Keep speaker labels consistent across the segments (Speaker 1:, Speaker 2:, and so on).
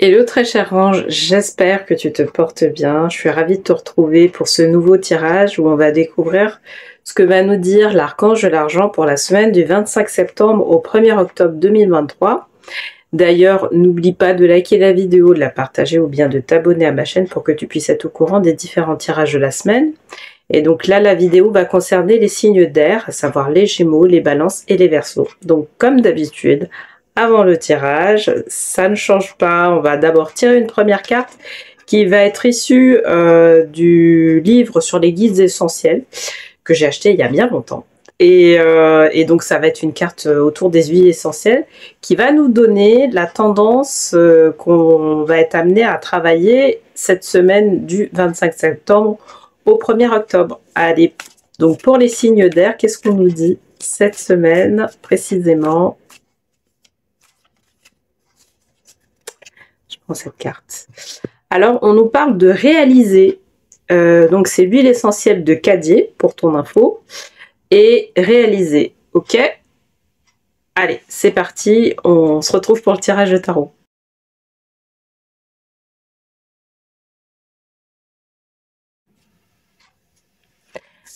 Speaker 1: Hello très cher ange, j'espère que tu te portes bien. Je suis ravie de te retrouver pour ce nouveau tirage où on va découvrir ce que va nous dire l'archange de l'argent pour la semaine du 25 septembre au 1er octobre 2023. D'ailleurs, n'oublie pas de liker la vidéo, de la partager ou bien de t'abonner à ma chaîne pour que tu puisses être au courant des différents tirages de la semaine. Et donc là, la vidéo va concerner les signes d'air, à savoir les Gémeaux, les Balances et les Verseaux. Donc comme d'habitude, avant le tirage, ça ne change pas. On va d'abord tirer une première carte qui va être issue du livre sur les guides essentiels que j'ai acheté il y a bien longtemps. Et donc ça va être une carte autour des huiles essentielles qui va nous donner la tendance qu'on va être amené à travailler cette semaine du 25 septembre au 1er octobre. Allez, donc pour les signes d'air, qu'est-ce qu'on nous dit cette semaine précisément? Je prends cette carte. Alors, on nous parle de réaliser. Donc, c'est l'huile essentielle de Cadier, pour ton info. Et réaliser. OK? Allez, c'est parti. On se retrouve pour le tirage de tarot.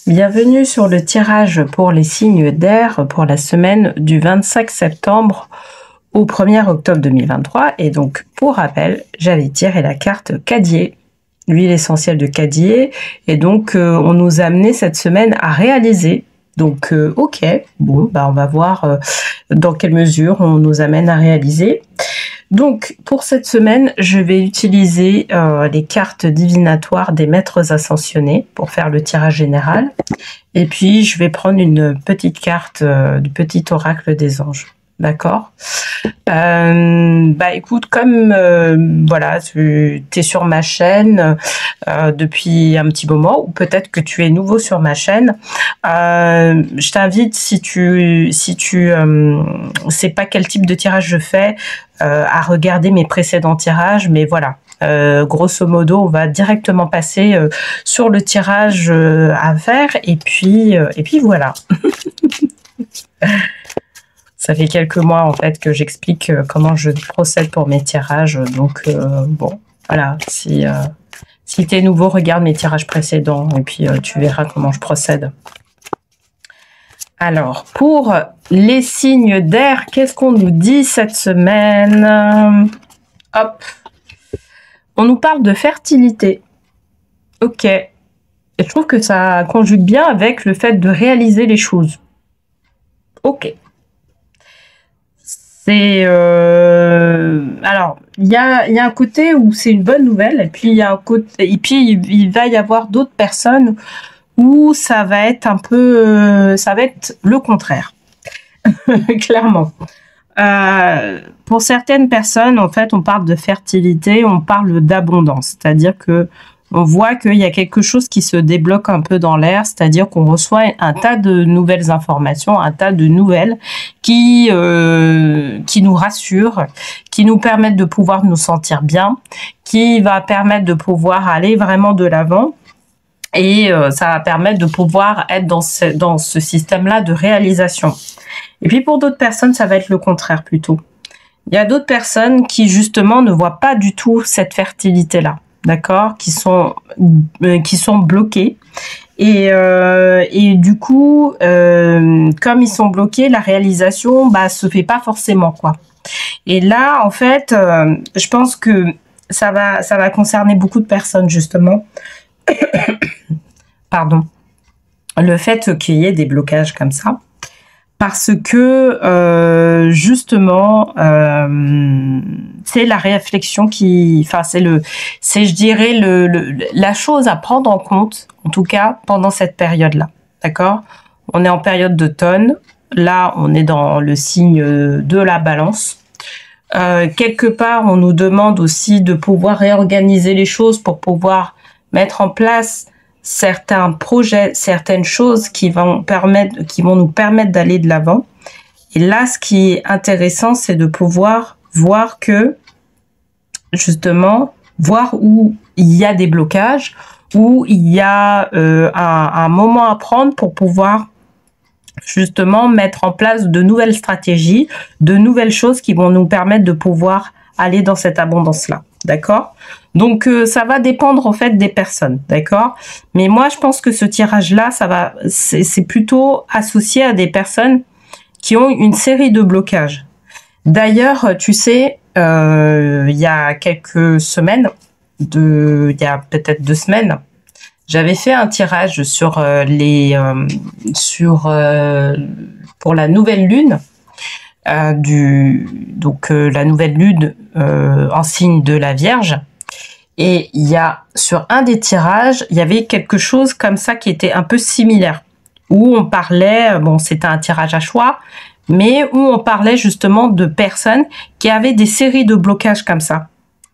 Speaker 1: Bienvenue sur le tirage pour les signes d'air pour la semaine du 25 septembre au 1er octobre 2023. Et donc, pour rappel, j'avais tiré la carte Cadier, l'huile essentielle de Cadier. Et donc, on nous a amené cette semaine à réaliser. Donc, ok, bon, bah, on va voir dans quelle mesure on nous amène à réaliser. Donc, pour cette semaine, je vais utiliser les cartes divinatoires des maîtres ascensionnés pour faire le tirage général. Et puis, je vais prendre une petite carte du petit oracle des anges. D'accord. Bah écoute, comme voilà, tu es sur ma chaîne depuis un petit moment, ou peut-être que tu es nouveau sur ma chaîne, je t'invite, si tu sais pas quel type de tirage je fais, à regarder mes précédents tirages. Mais voilà, grosso modo, on va directement passer sur le tirage à faire, et puis voilà. Ça fait quelques mois en fait que j'explique comment je procède pour mes tirages. Donc bon, voilà, si tu es nouveau, regarde mes tirages précédents et puis tu verras comment je procède. Alors, pour les signes d'air, qu'est-ce qu'on nous dit cette semaine? Hop, on nous parle de fertilité. Ok, et je trouve que ça conjugue bien avec le fait de réaliser les choses. Ok. C'est alors il y a un côté où c'est une bonne nouvelle, et puis il y a un côté, et puis il va y avoir d'autres personnes où ça va être un peu ça va être le contraire. Clairement. Pour certaines personnes, en fait, on parle de fertilité, on parle d'abondance, c'est-à-dire que on voit qu'il y a quelque chose qui se débloque un peu dans l'air, c'est-à-dire qu'on reçoit un tas de nouvelles informations, un tas de nouvelles qui nous rassurent, qui nous permettent de pouvoir nous sentir bien, qui va permettre de pouvoir aller vraiment de l'avant. Et ça va permettre de pouvoir être dans ce système-là de réalisation. Et puis pour d'autres personnes, ça va être le contraire plutôt. Il y a d'autres personnes qui justement ne voient pas du tout cette fertilité-là. D'accord, qui sont bloqués, et du coup comme ils sont bloqués, la réalisation se fait pas forcément, quoi. Et là en fait je pense que ça va concerner beaucoup de personnes, justement. Pardon, le fait qu'il y ait des blocages comme ça, parce que justement c'est la réflexion qui, enfin c'est je dirais la chose à prendre en compte, en tout cas pendant cette période là. D'accord, on est en période d'automne, là on est dans le signe de la Balance. Quelque part on nous demande aussi de pouvoir réorganiser les choses pour pouvoir mettre en place certains projets, certaines choses qui vont nous permettre d'aller de l'avant. Et là, ce qui est intéressant, c'est de pouvoir voir que, justement, voir où il y a des blocages, où il y a un moment à prendre pour pouvoir justement mettre en place de nouvelles stratégies, de nouvelles choses qui vont nous permettre de pouvoir aller dans cette abondance-là. D'accord? Donc, ça va dépendre en fait des personnes. D'accord? Mais moi, je pense que ce tirage-là, c'est plutôt associé à des personnes qui ont une série de blocages. D'ailleurs, tu sais, il y a quelques semaines, il y a peut-être 2 semaines, j'avais fait un tirage sur pour la nouvelle lune, la nouvelle lune en signe de la Vierge. Et il y a sur un des tirages, il y avait quelque chose comme ça qui était un peu similaire, où on parlait, bon, c'était un tirage à choix, mais où on parlait justement de personnes qui avaient des séries de blocages comme ça.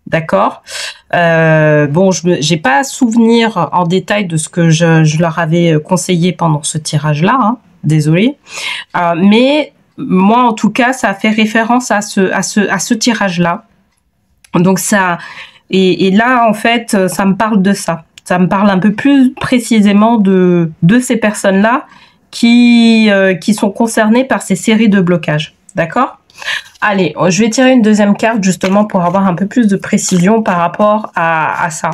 Speaker 1: D'accord? Bon, j'ai pas souvenir en détail de ce que je leur avais conseillé pendant ce tirage-là, hein, désolé. Mais moi, en tout cas, ça a fait référence à ce tirage-là. Donc ça, et là, en fait, ça me parle de ça. Ça me parle un peu plus précisément de ces personnes-là qui sont concernées par ces séries de blocages. D'accord? Allez, je vais tirer une deuxième carte justement pour avoir un peu plus de précision par rapport à ça.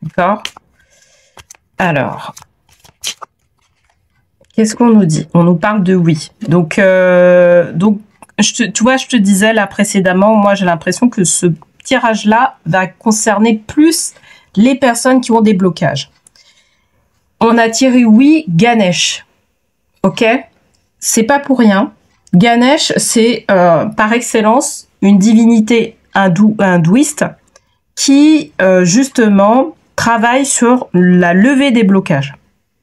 Speaker 1: D'accord? Alors, qu'est-ce qu'on nous dit? On nous parle de oui. Donc tu vois, je te disais là précédemment, moi j'ai l'impression que ce tirage-là va concerner plus les personnes qui ont des blocages. On a tiré oui, Ganesh. Ok? C'est pas pour rien. Ganesh, c'est par excellence une divinité hindouiste qui justement travaille sur la levée des blocages.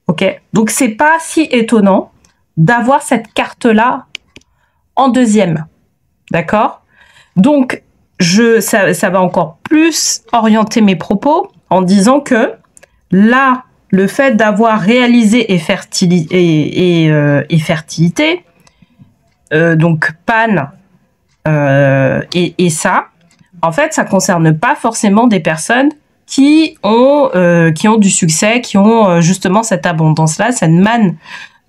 Speaker 1: Ok? Donc c'est pas si étonnant d'avoir cette carte-là en deuxième. D'accord? Donc ça va encore plus orienter mes propos en disant que là, le fait d'avoir réalisé fertilité, donc Pan et ça, en fait, ça concerne pas forcément des personnes qui ont du succès, qui ont justement cette abondance-là, cette manne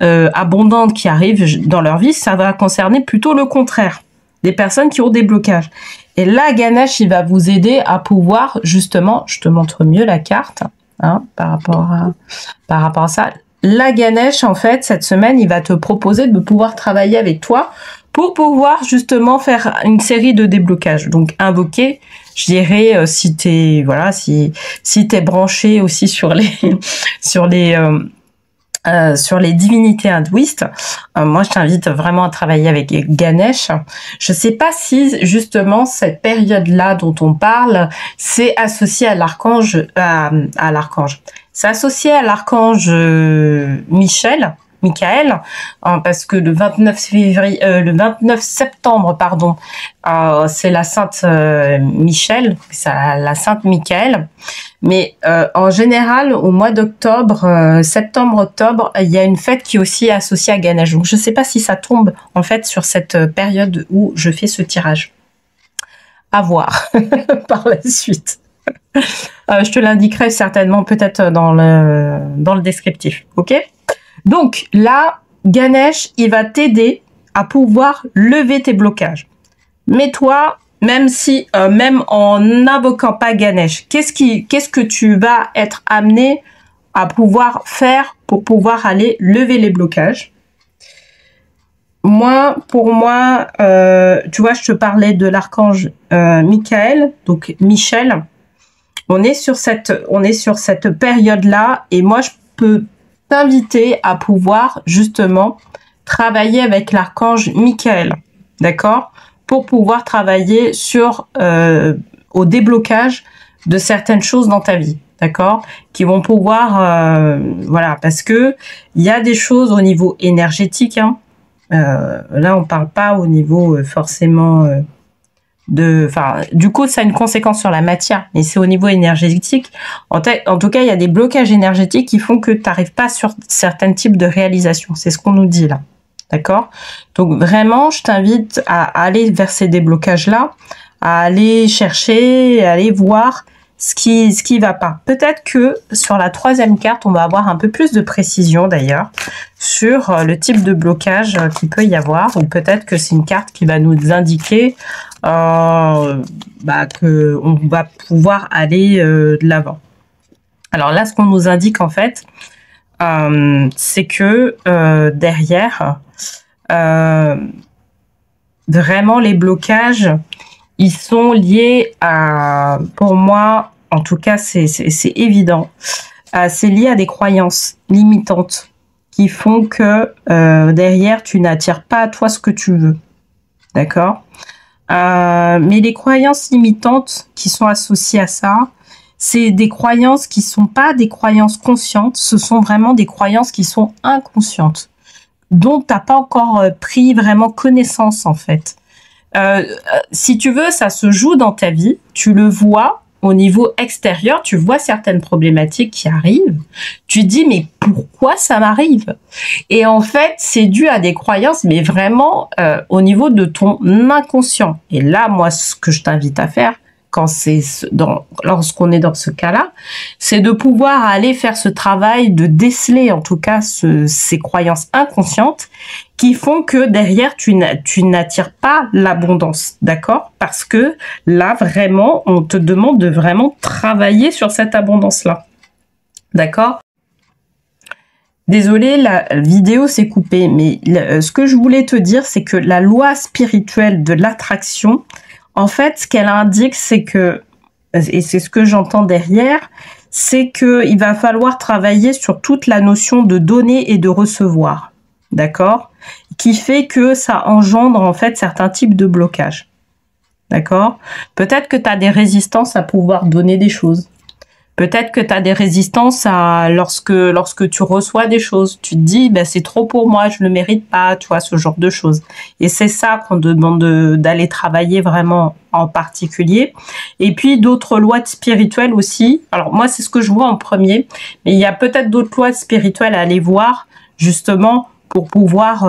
Speaker 1: abondante qui arrive dans leur vie. Ça va concerner plutôt le contraire, des personnes qui ont des blocages. Et là, Ganesh, il va vous aider à pouvoir justement, je te montre mieux la carte, hein, par rapport à ça. Là, Ganesh, en fait, cette semaine, il va te proposer de pouvoir travailler avec toi pour pouvoir justement faire une série de déblocages. Donc, invoquer, je dirais, si t'es branché aussi sur les divinités hindouistes, moi je t'invite vraiment à travailler avec Ganesh. Je sais pas si justement cette période-là dont on parle, c'est associé à l'archange, c'est associé à l'archange Michael, parce que le 29 septembre, pardon, c'est la Sainte Michel, la Sainte Michael. Mais en général, au mois d'octobre, septembre-octobre, il y a une fête qui est aussi associée à Ganesh. Donc, je ne sais pas si ça tombe en fait sur cette période où je fais ce tirage. À voir par la suite. Je te l'indiquerai certainement peut-être dans le descriptif. Ok? Donc là, Ganesh, il va t'aider à pouvoir lever tes blocages. Mais toi, même en n'invoquant pas Ganesh, qu'est-ce que tu vas être amené à pouvoir faire pour pouvoir aller lever les blocages? Pour moi, tu vois, je te parlais de l'archange Michael, donc Michel. On est sur cette période-là, et moi, je peux t'inviter à pouvoir justement travailler avec l'archange Michael, d'accord, pour pouvoir travailler sur au déblocage de certaines choses dans ta vie, d'accord, qui vont pouvoir voilà, parce que il y a des choses au niveau énergétique, hein, là on parle pas au niveau forcément du coup ça a une conséquence sur la matière, mais c'est au niveau énergétique. En tout cas, il y a des blocages énergétiques qui font que tu n'arrives pas sur certains types de réalisations. C'est ce qu'on nous dit là. D'accord? Donc vraiment, je t'invite à aller vers ces déblocages-là, à aller chercher, à aller voir ce qui va pas. Peut-être que sur la troisième carte, on va avoir un peu plus de précision d'ailleurs sur le type de blocage qu'il peut y avoir, ou peut-être que c'est une carte qui va nous indiquer qu'on va pouvoir aller de l'avant. Alors là, ce qu'on nous indique en fait, c'est que derrière, vraiment les blocages, ils sont liés à, pour moi, en tout cas c'est évident, c'est lié à des croyances limitantes qui font que derrière tu n'attires pas à toi ce que tu veux, d'accord? Mais les croyances limitantes qui sont associées à ça, c'est des croyances qui sont pas des croyances conscientes, ce sont vraiment des croyances qui sont inconscientes, dont tu n'as pas encore pris vraiment connaissance en fait. Si tu veux, ça se joue dans ta vie, tu le vois au niveau extérieur, tu vois certaines problématiques qui arrivent, tu dis mais pourquoi ça m'arrive? Et en fait, c'est dû à des croyances, mais vraiment au niveau de ton inconscient. Et là, moi, ce que je t'invite à faire, lorsqu'on est dans ce cas-là, c'est de pouvoir aller faire ce travail de déceler en tout cas ces croyances inconscientes qui font que derrière tu n'attires pas l'abondance, d'accord? Parce que là vraiment on te demande de vraiment travailler sur cette abondance-là, d'accord? Désolée, la vidéo s'est coupée, mais ce que je voulais te dire, c'est que la loi spirituelle de l'attraction, en fait, ce qu'elle indique, c'est que, et c'est ce que j'entends derrière, c'est qu'il va falloir travailler sur toute la notion de donner et de recevoir, d'accord? Qui fait que ça engendre en fait certains types de blocages, d'accord? Peut-être que tu as des résistances à pouvoir donner des choses. Peut-être que tu as des résistances à lorsque tu reçois des choses. Tu te dis, ben, c'est trop pour moi, je ne le mérite pas, tu vois, ce genre de choses. Et c'est ça qu'on demande d'aller travailler vraiment en particulier. Et puis, d'autres lois spirituelles aussi. Alors, moi, c'est ce que je vois en premier. Mais il y a peut-être d'autres lois spirituelles à aller voir, justement, pour pouvoir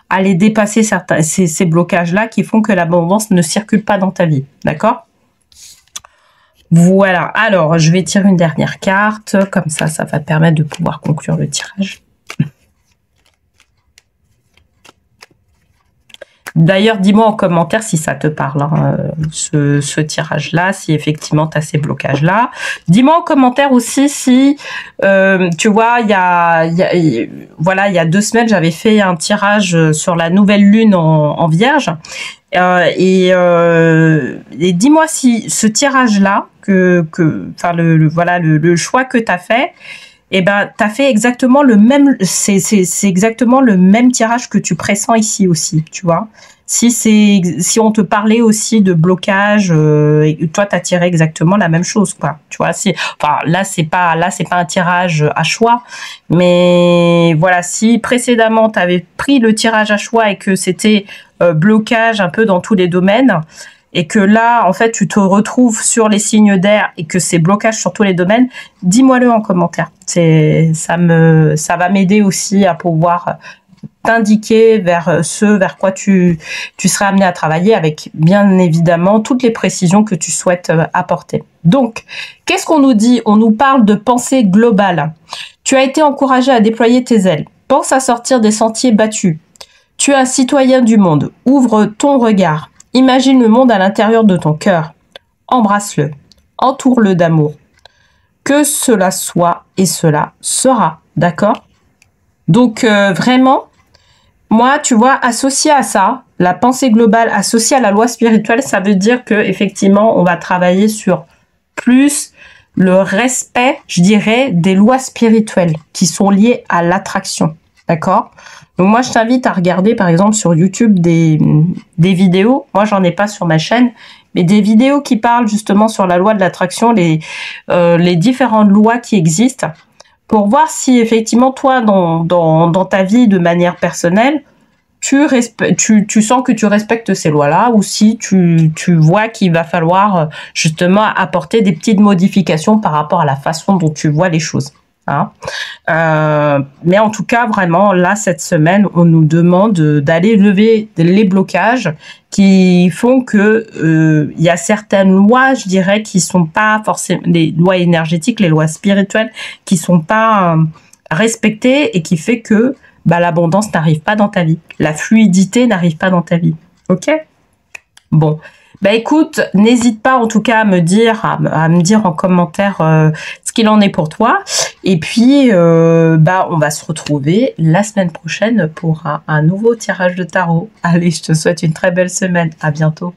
Speaker 1: aller dépasser ces blocages-là qui font que l'abondance ne circule pas dans ta vie. D'accord ? Voilà, alors je vais tirer une dernière carte, comme ça va permettre de pouvoir conclure le tirage. D'ailleurs, dis-moi en commentaire si ça te parle, hein, ce tirage-là, si effectivement tu as ces blocages-là. Dis-moi en commentaire aussi si, tu vois, il y a 2 semaines, j'avais fait un tirage sur la nouvelle lune en Vierge. Et dis-moi si ce tirage-là, le choix que tu as fait, eh ben, tu as fait exactement le même, c'est exactement le même tirage que tu pressens ici aussi, tu vois. Si on te parlait aussi de blocage, et toi tu as tiré exactement la même chose, quoi. Tu vois, là c'est pas un tirage à choix, mais voilà, si précédemment tu avais pris le tirage à choix et que c'était blocage un peu dans tous les domaines, et que là, en fait, tu te retrouves sur les signes d'air et que c'est blocage sur tous les domaines, dis-moi-le en commentaire. Ça va m'aider aussi à pouvoir t'indiquer vers vers quoi tu seras amené à travailler avec, bien évidemment, toutes les précisions que tu souhaites apporter. Donc, qu'est-ce qu'on nous dit? On nous parle de pensée globale. Tu as été encouragé à déployer tes ailes. Pense à sortir des sentiers battus. Tu es un citoyen du monde. Ouvre ton regard. Imagine le monde à l'intérieur de ton cœur. Embrasse-le. Entoure-le d'amour. Que cela soit et cela sera. D'accord? Donc, vraiment, moi, tu vois, associé à ça, la pensée globale associée à la loi spirituelle, ça veut dire que effectivement, on va travailler sur plus le respect, je dirais, des lois spirituelles qui sont liées à l'attraction. D'accord? Donc moi, je t'invite à regarder, par exemple, sur YouTube des vidéos. Moi, j'en ai pas sur ma chaîne, mais des vidéos qui parlent justement sur la loi de l'attraction, les différentes lois qui existent, pour voir si effectivement, toi, dans ta vie de manière personnelle, tu sens que tu respectes ces lois-là, ou si tu vois qu'il va falloir justement apporter des petites modifications par rapport à la façon dont tu vois les choses. Hein. Mais en tout cas, vraiment, là, cette semaine, on nous demande d'aller lever les blocages qui font que il y a certaines lois, je dirais, qui sont pas forcément les lois énergétiques, les lois spirituelles, qui sont pas respecter et qui fait que l'abondance n'arrive pas dans ta vie. La fluidité n'arrive pas dans ta vie. Ok? Bon. Écoute, n'hésite pas en tout cas à me dire en commentaire ce qu'il en est pour toi. Et puis, on va se retrouver la semaine prochaine pour un nouveau tirage de tarot. Allez, je te souhaite une très belle semaine. À bientôt.